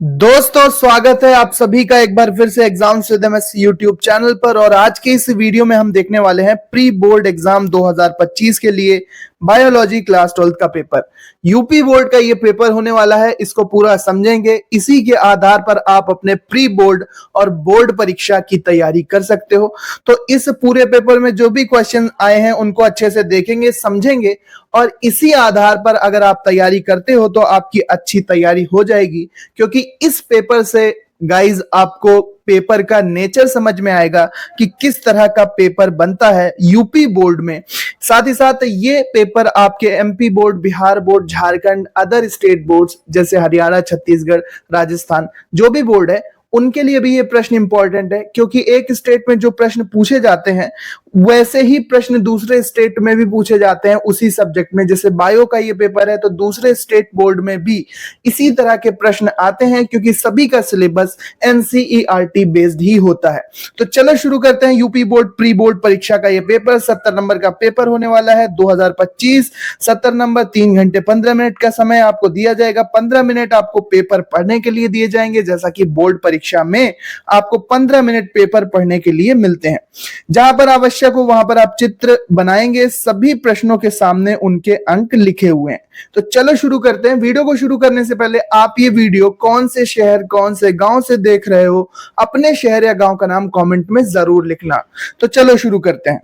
दोस्तों स्वागत है आप सभी का एक बार फिर से exams with MS YouTube channel पर। और आज के इस वीडियो में हम देखने वाले हैं प्री बोर्ड एग्जाम 2025 के लिए बायोलॉजी क्लास 12 का पेपर। यूपी बोर्ड का ये पेपर होने वाला है, इसको पूरा समझेंगे। इसी के आधार पर आप अपने प्री बोर्ड और बोर्ड परीक्षा की तैयारी कर सकते हो। तो इस पूरे पेपर में जो भी क्वेश्चन आए हैं उनको अच्छे से देखेंगे, समझेंगे और इसी आधार पर अगर आप तैयारी करते हो तो आपकी अच्छी तैयारी हो जाएगी। क्योंकि इस पेपर से गाइज आपको पेपर का नेचर समझ में आएगा कि किस तरह का पेपर बनता है यूपी बोर्ड में। साथ ही साथ ये पेपर आपके MP board, Bihar board, Jharkhand, other state boards जैसे हरियाणा, छत्तीसगढ़, राजस्थान, जो भी बोर्ड है उनके लिए भी ये प्रश्न इंपॉर्टेंट है। क्योंकि एक स्टेट में जो प्रश्न पूछे जाते हैं वैसे ही प्रश्न दूसरे स्टेट में भी पूछे जाते हैं उसी सब्जेक्ट में। जैसे बायो का ये पेपर है तो दूसरे स्टेट बोर्ड में भी इसी तरह के प्रश्न आते हैं, क्योंकि सभी का सिलेबस एनसीईआरटी बेस्ड ही होता है। तो चलो शुरू करते हैं यूपी बोर्ड प्री बोर्ड परीक्षा का ये पेपर। 70 नंबर का पेपर होने वाला है 2025। 70 नंबर, 3 घंटे 15 मिनट का समय आपको दिया जाएगा। 15 मिनट आपको पेपर पढ़ने के लिए दिए जाएंगे, जैसा कि बोर्ड परीक्षा में आपको 15 मिनट पेपर पढ़ने के लिए मिलते हैं। जहां पर आवश्यक हो वहां पर आप चित्र बनाएंगे। सभी प्रश्नों के सामने उनके अंक लिखे हुए हैं। तो चलो शुरू करते हैं। वीडियो को शुरू करने से पहले आप ये वीडियो कौन से शहर, कौन से गांव से देख रहे हो, अपने शहर या गांव का नाम कमेंट में जरूर लिखना। तो चलो शुरू करते हैं।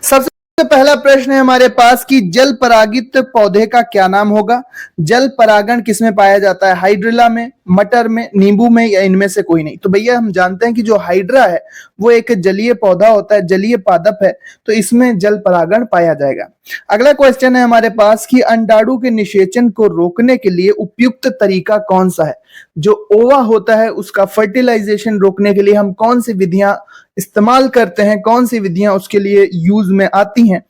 सबसे पहला प्रश्न है हमारे पास कि जल परागित पौधे का क्या नाम होगा। जल परागण किसमें पाया जाता है? हाइड्रिला में, मटर में, नींबू में, या इनमें से कोई नहीं? तो भैया हम जानते हैं कि जो हाइड्रा है वो एक जलीय पौधा होता है, जलीय पादप है, तो इसमें जल परागण पाया जाएगा। अगला क्वेश्चन है हमारे पास कि अंडाणु के निषेचन को रोकने के लिए उपयुक्त तरीका कौन सा है। जो ओवा होता है उसका फर्टिलाइजेशन रोकने के लिए हम कौन सी विधियां इस्तेमाल करते हैं, कौन सी विधियां उसके लिए यूज में आती हैं?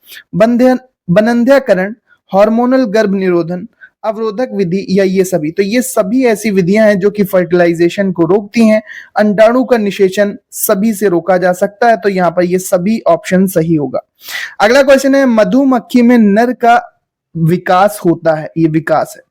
बनंध्याकरण, हार्मोनल गर्भ निरोधन, अवरोधक विधि, या ये सभी? तो ये सभी ऐसी विधियां हैं जो कि फर्टिलाइजेशन को रोकती हैं। अंडाणु का निषेचन सभी से रोका जा सकता है, तो यहाँ पर ये सभी ऑप्शन सही होगा। अगला क्वेश्चन है मधुमक्खी में नर का विकास होता है। ये विकास है,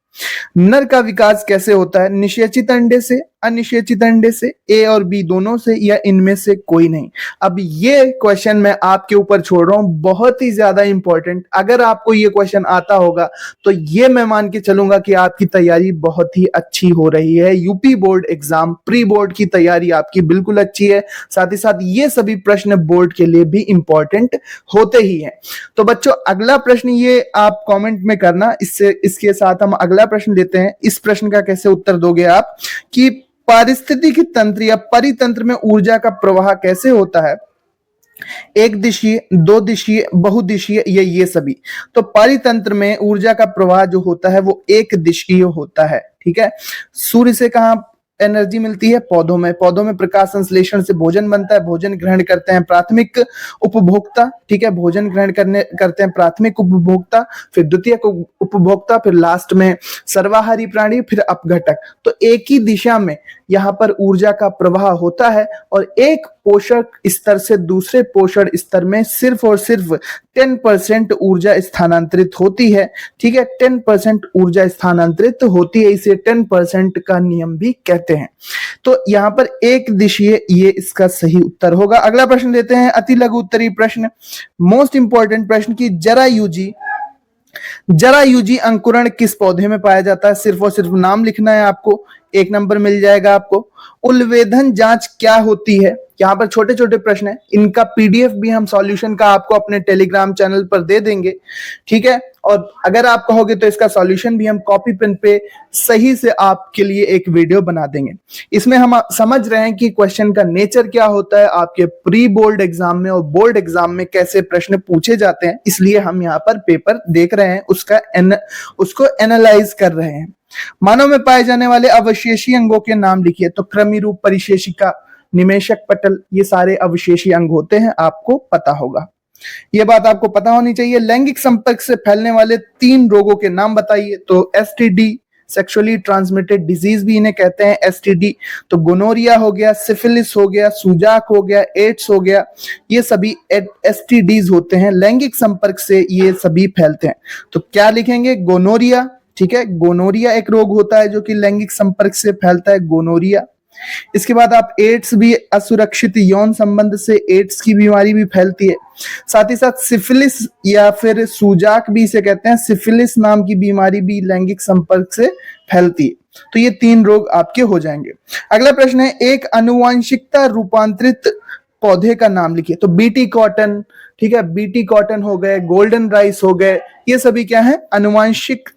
नर का विकास कैसे होता है? निषेचित अंडे से, अनिषेचित अंडे से, ए और बी दोनों से, या इनमें से कोई नहीं? अब ये क्वेश्चन मैं आपके ऊपर छोड़ रहा हूं, बहुत ही ज्यादा इंपॉर्टेंट। अगर आपको ये क्वेश्चन आता होगा तो ये मैं मान के चलूंगा कि आपकी तैयारी बहुत ही अच्छी हो रही है। UP board exam pre board की तैयारी आपकी बिल्कुल अच्छी है। साथ ही साथ ये सभी प्रश्न बोर्ड के लिए भी इंपॉर्टेंट होते ही हैं। तो बच्चों अगला प्रश्न ये आप कॉमेंट में करना। इसके साथ हम अगला प्रश्न लेते हैं। इस प्रश्न का कैसे उत्तर दोगे आप कि पारिस्थितिकी तंत्र या परितंत्र में ऊर्जा का प्रवाह कैसे होता है? एक दिशीय, दो दिशीय, बहुदिशीय, ये सभी? तो परितंत्र में ऊर्जा का प्रवाह जो होता है वो एक दिशीय होता है। ठीक है। सूर्य से कहां एनर्जी मिलती है? पौधों में। पौधों में प्रकाश संश्लेषण से भोजन बनता है। भोजन ग्रहण करते हैं प्राथमिक उपभोक्ता। ठीक है, भोजन ग्रहण करते हैं प्राथमिक उपभोक्ता, फिर द्वितीयक उपभोक्ता, फिर लास्ट में सर्वाहारी प्राणी, फिर अपघटक। तो एक ही दिशा में यहाँ पर ऊर्जा का प्रवाह होता है और एक पोषक स्तर से दूसरे पोषण स्तर में सिर्फ और सिर्फ 10% ऊर्जा स्थानांतरित होती है। ठीक है, 10% ऊर्जा स्थानांतरित होती है। इसे 10% का नियम भी कहते हैं। तो यहाँ पर एक दिशीय ये इसका सही उत्तर होगा। अगला प्रश्न लेते हैं, अति लघु उत्तरीय प्रश्न, मोस्ट इंपॉर्टेंट प्रश्न की जरायुजी अंकुरण किस पौधे में पाया जाता है? सिर्फ और सिर्फ नाम लिखना है आपको, 1 नंबर मिल जाएगा आपको। उलवेधन जांच क्या होती है? यहाँ पर छोटे छोटे प्रश्न है, इनका पीडीएफ भी हम सॉल्यूशन का आपको अपने टेलीग्राम चैनल पर दे देंगे। ठीक है, और अगर आप कहोगे तो इसका सॉल्यूशन भी हम कॉपी पेन पे सही से आपके लिए एक वीडियो बना देंगे। इसमें हम समझ रहे हैं कि क्वेश्चन का नेचर क्या होता है, आपके प्री बोर्ड एग्जाम में और बोर्ड एग्जाम में कैसे प्रश्न पूछे जाते हैं। इसलिए हम यहाँ पर पेपर देख रहे हैं, उसको एनालाइज कर रहे हैं। मानव में पाए जाने वाले अवशेषी अंगों के नाम लिखिए। तो कृमि रूप, परिशेषिका, निमेशक पटल, ये सारे अवशेषी अंग होते हैं, आपको पता होगा। ये बात आपको पता होनी चाहिए। लैंगिक संपर्क से फैलने वाले 3 रोगों के नाम बताइए। तो एसटीडी, सेक्सुअली ट्रांसमिटेड डिजीज भी इन्हें कहते हैं एसटीडी। तो गोनोरिया हो गया, सिफिलिस हो गया, सुजाक हो गया, एड्स हो गया, ये सभी एसटीडीज होते हैं। लैंगिक संपर्क से ये सभी फैलते हैं। तो क्या लिखेंगे? गोनोरिया, ठीक है। गोनोरिया एक रोग होता है जो कि लैंगिक संपर्क से फैलता है, गोनोरिया। इसके बाद आप एड्स भी, असुरक्षित यौन संबंध से एड्स की बीमारी भी फैलती है। साथ ही साथ सिफिलिस या फिर सूजाक भी इसे कहते हैं, सिफिलिस नाम की बीमारी भी लैंगिक संपर्क से फैलती है। तो ये 3 रोग आपके हो जाएंगे। अगला प्रश्न है, एक आनुवांशिकता रूपांतरित पौधे का नाम लिखिए। तो बीटी कॉटन, ठीक है, बीटी कॉटन हो गए, गोल्डन राइस हो गए, ये सभी क्या है, आनुवांशिक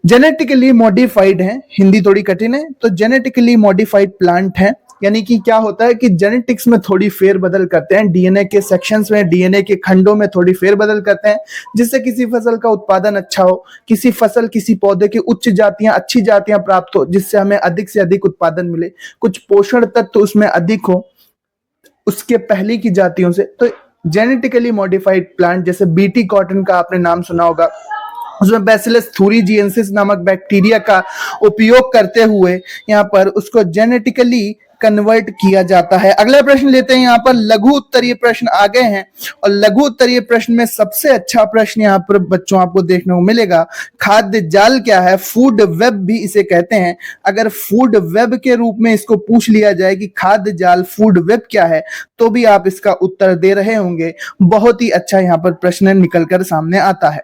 जेनेटिकली मॉडिफाइड है। हिंदी थोड़ी कठिन है, तो जेनेटिकली मॉडिफाइड प्लांट है। यानी कि क्या होता है कि जेनेटिक्स में थोड़ी फेरबदल करते हैं, डीएनए के सेक्शंस में, डीएनए के खंडों में थोड़ी फेरबदल करते हैं, जिससे किसी फसल का उत्पादन अच्छा हो, किसी पौधे की उच्च जातियां, अच्छी जातियां प्राप्त हो, जिससे हमें अधिक से अधिक उत्पादन मिले, कुछ पोषण तत्व उसमें अधिक हो उसके पहले की जातियों से। तो जेनेटिकली मॉडिफाइड प्लांट जैसे बीटी कॉटन का आपने नाम सुना होगा, उसमें बैसिलस थूरिजिएंसिस नामक बैक्टीरिया का उपयोग करते हुए यहाँ पर उसको जेनेटिकली कन्वर्ट किया जाता है। अगला प्रश्न लेते हैं, यहाँ पर लघु उत्तरीय प्रश्न आ गए हैं, और लघु उत्तरीय प्रश्न में सबसे अच्छा प्रश्न यहाँ पर बच्चों आपको देखने को मिलेगा, खाद्य जाल क्या है, फूड वेब भी इसे कहते हैं। अगर फूड वेब के रूप में इसको पूछ लिया जाए कि खाद्य जाल, फूड वेब क्या है, तो भी आप इसका उत्तर दे रहे होंगे। बहुत ही अच्छा यहाँ पर प्रश्न निकलकर सामने आता है।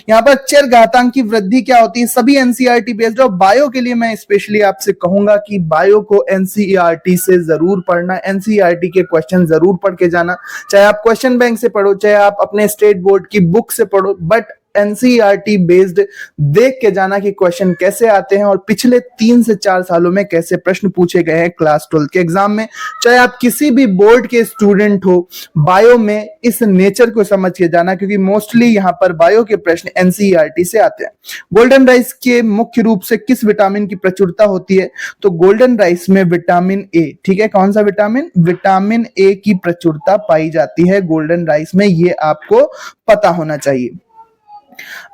यहाँ पर चर घातांक की वृद्धि क्या होती है, सभी एनसीईआरटी बेस्ड। और बायो के लिए मैं स्पेशली आपसे कहूंगा कि बायो को एनसीईआरटी से जरूर पढ़ना, एनसीईआरटी के क्वेश्चन जरूर पढ़ के जाना, चाहे आप क्वेश्चन बैंक से पढ़ो, चाहे आप अपने स्टेट बोर्ड की बुक से पढ़ो, बट एनसीईआरटी बेस्ड देख के जाना कि क्वेश्चन कैसे आते हैं और पिछले 3 से 4 सालों में कैसे प्रश्न पूछे गए हैं क्लास 12 के एग्जाम में। चाहे आप किसी भी बोर्ड के स्टूडेंट हो, बायो में इस नेचर को समझ के जाना, क्योंकि मोस्टली यहाँ पर बायो के प्रश्न एनसीईआरटी से आते हैं। गोल्डन राइस के मुख्य रूप से किस विटामिन की प्रचुरता होती है, तो गोल्डन राइस में विटामिन ए, ठीक है, कौन सा विटामिन, विटामिन ए की प्रचुरता पाई जाती है गोल्डन राइस में, ये आपको पता होना चाहिए।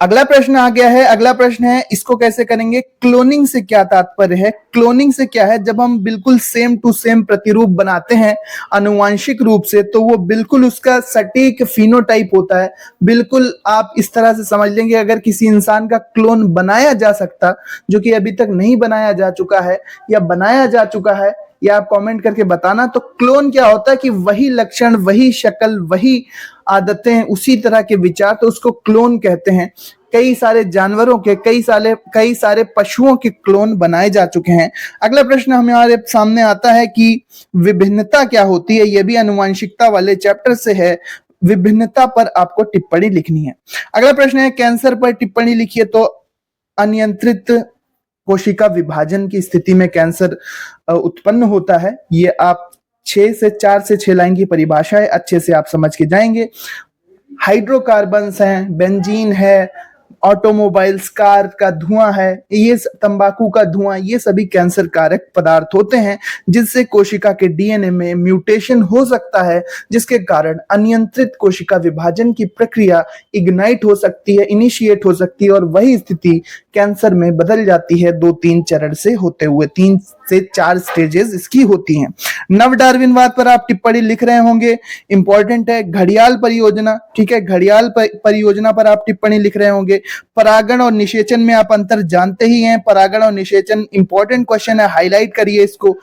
अगला प्रश्न आ गया है, अगला प्रश्न है, इसको कैसे करेंगे, क्लोनिंग से क्या तात्पर्य है। क्लोनिंग से क्या है, जब हम बिल्कुल सेम टू सेम प्रतिरूप बनाते हैं आनुवांशिक रूप से, तो वो बिल्कुल उसका सटीक फिनोटाइप होता है। बिल्कुल आप इस तरह से समझ लेंगे, अगर किसी इंसान का क्लोन बनाया जा सकता, जो कि अभी तक नहीं बनाया जा चुका है या बनाया जा चुका है, या आप कमेंट करके बताना। तो क्लोन क्या होता है कि वही लक्षण, वही शक्ल, वही आदतें, उसी तरह के विचार, तो उसको क्लोन कहते हैं। कई सारे जानवरों के, कई सारे पशुओं के क्लोन बनाए जा चुके हैं। अगला प्रश्न हमारे सामने आता है कि विभिन्नता क्या होती है, यह भी आनुवंशिकता वाले चैप्टर से है। विभिन्नता पर आपको टिप्पणी लिखनी है। अगला प्रश्न है, कैंसर पर टिप्पणी लिखिए। तो अनियंत्रित कोशिका विभाजन की स्थिति में कैंसर उत्पन्न होता है। ये आप 4 से 6 लाइन की परिभाषा है, अच्छे से आप समझ के जाएंगे। हाइड्रोकार्बन्स हैं, बेंजीन है, ऑटोमोबाइल्स, कार का धुआं है, ये तंबाकू का धुआं, ये सभी कैंसर कारक पदार्थ होते हैं, जिससे कोशिका के डीएनए में म्यूटेशन हो सकता है, जिसके कारण अनियंत्रित कोशिका विभाजन की प्रक्रिया इग्नाइट हो सकती है, इनिशिएट हो सकती है, और वही स्थिति कैंसर में बदल जाती है 2-3 चरण से होते हुए। 3 से 4 स्टेजेस इसकी होती हैं। नव डार्विनवाद पर आप टिप्पणी लिख रहे होंगे, इंपॉर्टेंट है। घड़ियाल परियोजना, ठीक है, घड़ियाल परियोजना पर आप टिप्पणी लिख रहे होंगे। परागण और निषेचन में आप अंतर जानते ही हैं। परागण और निषेचन इंपॉर्टेंट क्वेश्चन है, हाईलाइट करिए इसको,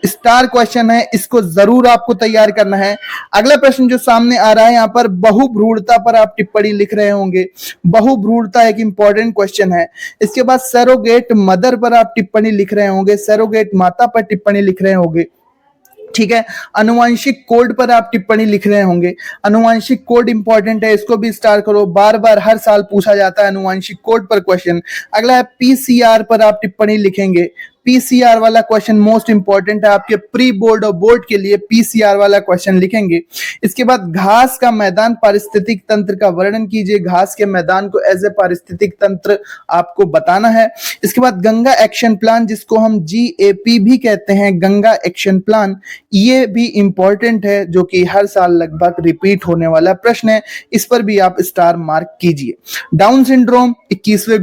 स्टार क्वेश्चन है, इसको जरूर आपको तैयार करना है। अगला प्रश्न जो सामने आ रहा है यहाँ पर, बहुभ्रूणता पर आप टिप्पणी लिख रहे होंगे। बहुभ्रूणता एक इंपॉर्टेंट क्वेश्चन है। इसके बाद सरोगेट मदर पर आप टिप्पणी लिख रहे होंगे, सरोगेट माता पर टिप्पणी लिख रहे होंगे, ठीक है। अनुवांशिक कोड पर आप टिप्पणी लिख रहे होंगे। अनुवांशिक कोड इंपॉर्टेंट है, इसको भी स्टार करो, बार बार हर साल पूछा जाता है अनुवांशिक कोड पर क्वेश्चन। अगला है पीसीआर पर आप टिप्पणी लिखेंगे। पीसीआर वाला क्वेश्चन मोस्ट इंपॉर्टेंट है आपके प्री बोर्ड और बोर्ड के लिए, पीसीआर वाला क्वेश्चन लिखेंगे। इसके बाद घास का मैदान पारिस्थितिक तंत्र का वर्णन कीजिए। घास के मैदान को एज ए पारिस्थितिक तंत्र आपको बताना है। इसके बाद गंगा एक्शन प्लान, जिसको हम GAP भी कहते हैं, गंगा एक्शन प्लान, ये भी इंपॉर्टेंट है, जो कि हर साल लगभग रिपीट होने वाला प्रश्न है। इस पर भी आप स्टार मार्क कीजिए। डाउन सिंड्रोम 21वें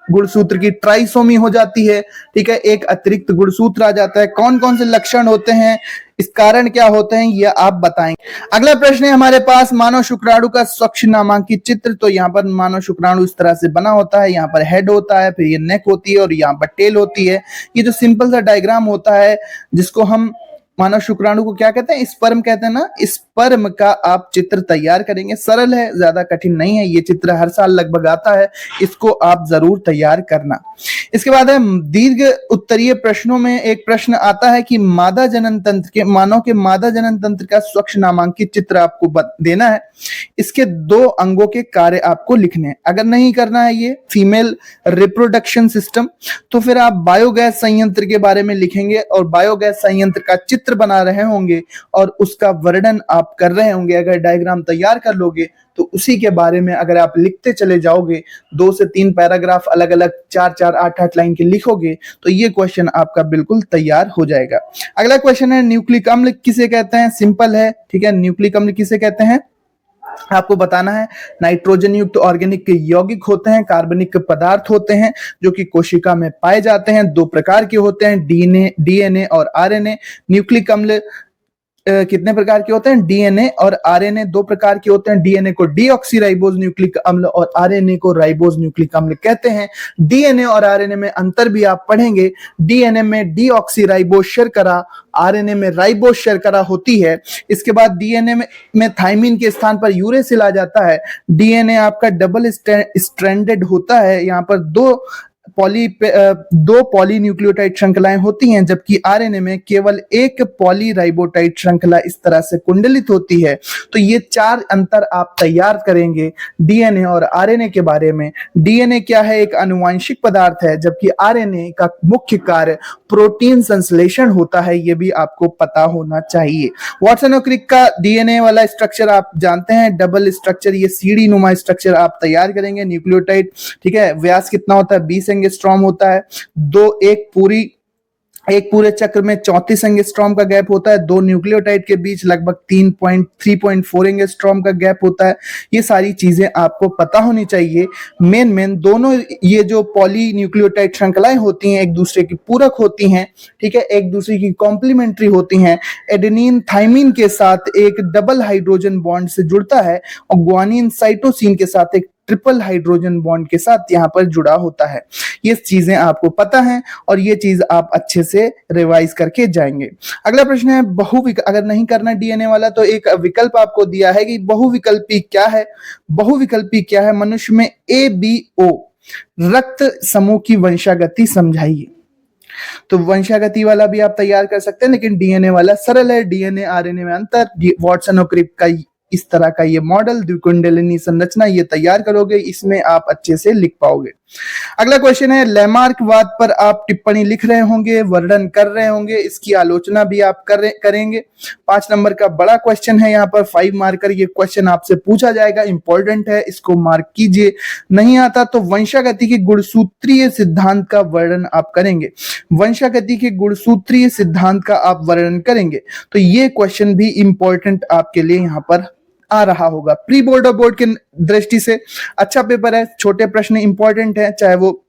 गुणसूत्र की ट्राइसोमी हो जाती है, ठीक है, एक अतिरिक्त गुणसूत्र आ जाता है। कौन कौन से लक्षण होते हैं, इस कारण क्या होते हैं ये आप बताएंगे। अगला प्रश्न है हमारे पास, मानव शुक्राणु का स्वच्छ नामांकित चित्र। तो यहाँ पर मानव शुक्राणु इस तरह से बना होता है, यहाँ पर हेड होता है, फिर ये नेक होती है और यहाँ पर टेल होती है। ये जो सिंपल सा डायग्राम होता है जिसको हम मानव शुक्राणु को क्या कहते हैं, स्पर्म कहते हैं ना, स्पर्म का आप चित्र तैयार करेंगे। सरल है, ज्यादा कठिन नहीं है, ये चित्र हर साल लगभग आता है, इसको आप जरूर तैयार करना। इसके बाद है दीर्घ उत्तरीय प्रश्नों में एक प्रश्न आता है कि मादा जनन तंत्र के, मानव के मादा जनन तंत्र का स्वच्छ नामांकित चित्र आपको देना है। इसके 2 अंगों के कार्य आपको लिखने हैं। अगर नहीं करना है ये फीमेल रिप्रोडक्शन सिस्टम, तो फिर आप बायोगैस संयंत्र के बारे में लिखेंगे और बायोगैस संयंत्र का चित्र बना रहे होंगे और उसका वर्णन आप कर रहे होंगे। अगर डायग्राम तैयार कर लोगे तो उसी के बारे में अगर आप लिखते चले जाओगे, 2 से 3 पैराग्राफ अलग अलग 4-4, 8-8 लाइन के लिखोगे तो ये क्वेश्चन आपका बिल्कुल तैयार हो जाएगा। अगला क्वेश्चन है न्यूक्लिक अम्ल किसे कहते हैं। सिंपल है, ठीक है। न्यूक्लिक अम्ल किसे कहते हैं आपको बताना है। नाइट्रोजन युक्त ऑर्गेनिक यौगिक होते हैं, कार्बनिक पदार्थ होते हैं जो कि कोशिका में पाए जाते हैं। 2 प्रकार के होते हैं, डीएनए और आरएनए। न्यूक्लिक अम्ल कितने प्रकार के होते हैं, डीएनए और आरएनए 2 प्रकार के होते हैं। डीएनए को डीऑक्सीराइबोज न्यूक्लिक अम्ल और आरएनए को राइबोज न्यूक्लिक अम्ल कहते हैं। डीएनए और आरएनए में अंतर भी आप पढ़ेंगे। डीएनए में डीऑक्सीराइबोज शर्करा, आरएनए में राइबोज शर्करा होती है। इसके बाद डीएनए में थाइमिन के स्थान पर यूरेसिल आ जाता है। डीएनए आपका डबल स्ट्रैंडेड होता है, यहाँ पर 2 पॉलीन्यूक्लियोटाइड श्रृंखलाएं होती हैं, जबकि आरएनए में केवल 1 पॉलीराइबोटाइड श्रृंखला इस तरह से कुंडलित होती है। तो ये 4 अंतर आप तैयार करेंगे डीएनए और आरएनए के बारे में। डीएनए क्या है, एक आनुवंशिक पदार्थ है, जबकि आरएनए का मुख्य कार्य प्रोटीन संश्लेषण होता है। ये भी आपको पता होना चाहिए। वाटसन और क्रिक का डीएनए वाला स्ट्रक्चर आप जानते हैं, डबल स्ट्रक्चर, ये सीढ़ी नुमा स्ट्रक्चर आप तैयार करेंगे। न्यूक्लियोटाइड, ठीक है, व्यास कितना होता है, 20 एंगस्ट्रॉम होता है। एक पूरे चक्र में 34 एंगस्ट्रॉम का गैप होता है। 2 न्यूक्लियोटाइड के बीच लगभग 3.4 एंगस्ट्रॉम का गैप होता है। ये सारी चीजें आपको पता होनी चाहिए। मेन दोनों ये जो पॉली न्यूक्लियोटाइड श्रृंखलाएं होती हैं एक दूसरे की पूरक होती हैं, ठीक है, एक दूसरे की कॉम्प्लीमेंट्री होती हैं। एडेनिन थाइमिन के साथ एक डबल हाइड्रोजन बॉन्ड से जुड़ता है और ग्वानिन साइटोसिन के साथ एक ट्रिपल हाइड्रोजन बॉन्ड के साथ यहाँ पर जुड़ा होता है। ये चीजें आपको पता है और ये चीज आप अच्छे से रिवाइज करके जाएंगे। अगला प्रश्न है अगर नहीं करना डीएनए वाला तो एक विकल्प आपको दिया है कि बहुविकल्पी क्या है। बहुविकल्पी क्या है, मनुष्य में ABO रक्त समूह की वंशागति समझाइए। तो वंशागति वाला भी आप तैयार कर सकते हैं, लेकिन डीएनए वाला सरल है। डीएनए आरएनए में अंतर, वाटसन और क्रिक का इस तरह का ये मॉडल, द्विकुंडलिनी संरचना, ये तैयार करोगे, इसमें आप अच्छे से लिख पाओगे। अगला क्वेश्चन है लैमार्कवाद पर आप टिप्पणी लिख रहे होंगे, वर्णन कर रहे होंगे, इसकी आलोचना भी आप करेंगे। 5 नंबर का बड़ा क्वेश्चन है, यहाँ पर 5 मार्कर ये क्वेश्चन आपसे पूछा जाएगा, इंपॉर्टेंट है, इसको मार्क कीजिए। नहीं आता तो वंशागति के गुणसूत्रीय सिद्धांत का वर्णन आप करेंगे। वंशागति के गुणसूत्रीय सिद्धांत का आप वर्णन करेंगे। तो ये क्वेश्चन भी इंपॉर्टेंट आपके लिए यहाँ पर आ रहा होगा। प्री बोर्ड और बोर्ड की दृष्टि से अच्छा पेपर है, छोटे प्रश्न इंपॉर्टेंट है, चाहे वो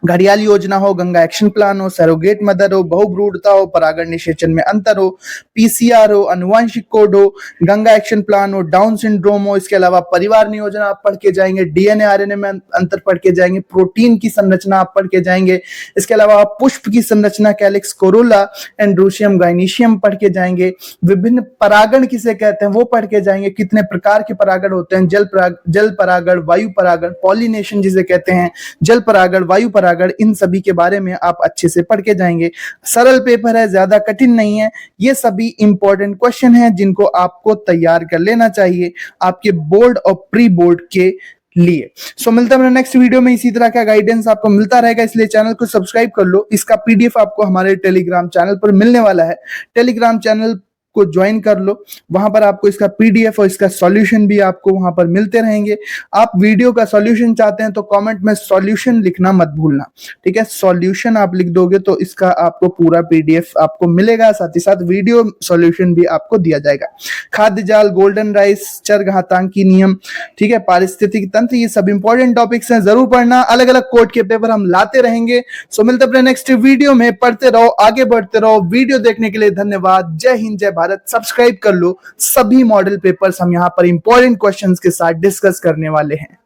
घड़ियाल योजना हो, गंगा एक्शन प्लान हो, सैरोगेट मदर हो, बहुब्रूढ़ता हो, परागण निषेचन में अंतर हो, पीसीआर हो, अनुवांशिक कोड हो, गंगा एक्शन प्लान हो, डाउन सिंड्रोम हो, इसके अलावा परिवार नियोजन आप पढ़ के जाएंगे, डीएनए आरएनए में अंतर पढ़ के जाएंगे, प्रोटीन की संरचना आप पढ़ के जाएंगे, इसके अलावा आप पुष्प की संरचना, कैलिक्स कोरोला, एंड्रोशियम गाइनीशियम पढ़ के जाएंगे, विभिन्न परागण किसे कहते हैं वो पढ़ के जाएंगे, कितने प्रकार के परागण होते हैं, जल परागण, वायु परागण, पॉलिनेशन जिसे कहते हैं, जल परागण, वायु परागण, इन सभी के बारे में आप अच्छे से पढ़ के जाएंगे। सरल पेपर है, ज्यादा कठिन नहीं है। ये सभी इंपॉर्टेंट क्वेश्चन हैं जिनको आपको तैयार कर लेना चाहिए आपके बोर्ड और प्री बोर्ड के लिए। मिलता है नेक्स्ट वीडियो में, इसी तरह का गाइडेंस आपको मिलता रहेगा, इसलिए चैनल को सब्सक्राइब कर लो। इसका PDF आपको हमारे टेलीग्राम चैनल पर मिलने वाला है। टेलीग्राम चैनल को ज्वाइन कर लो। वहां पर आपको इसका पीडीएफ और इसका सॉल्यूशन भी आपको वहां पर मिलते रहेंगे। आप वीडियो का सॉल्यूशन चाहते हैं तो कमेंट में सॉल्यूशन लिखना मत भूलना, ठीक है। सॉल्यूशन आप लिख दोगे तो इसका आपको पूरा पीडीएफ आपको मिलेगा, साथ ही साथ वीडियो सॉल्यूशन भी आपको दिया जाएगा। खाद्य जाल, गोल्डन राइस, चरघातांकी नियम, ठीक है, पारिस्थितिकी तंत्र, ये सब इंपॉर्टेंट टॉपिक्स हैं, जरूर पढ़ना। अलग अलग कोड के पेपर हम लाते रहेंगे। सो मिलते अपने नेक्स्ट वीडियो में। पढ़ते रहो, आगे बढ़ते रहो। वीडियो देखने के लिए धन्यवाद। जय हिंद, जय भारत। सब्सक्राइब कर लो। सभी मॉडल पेपर्स हम यहाँ पर इंपॉर्टेंट क्वेश्चंस के साथ डिस्कस करने वाले हैं।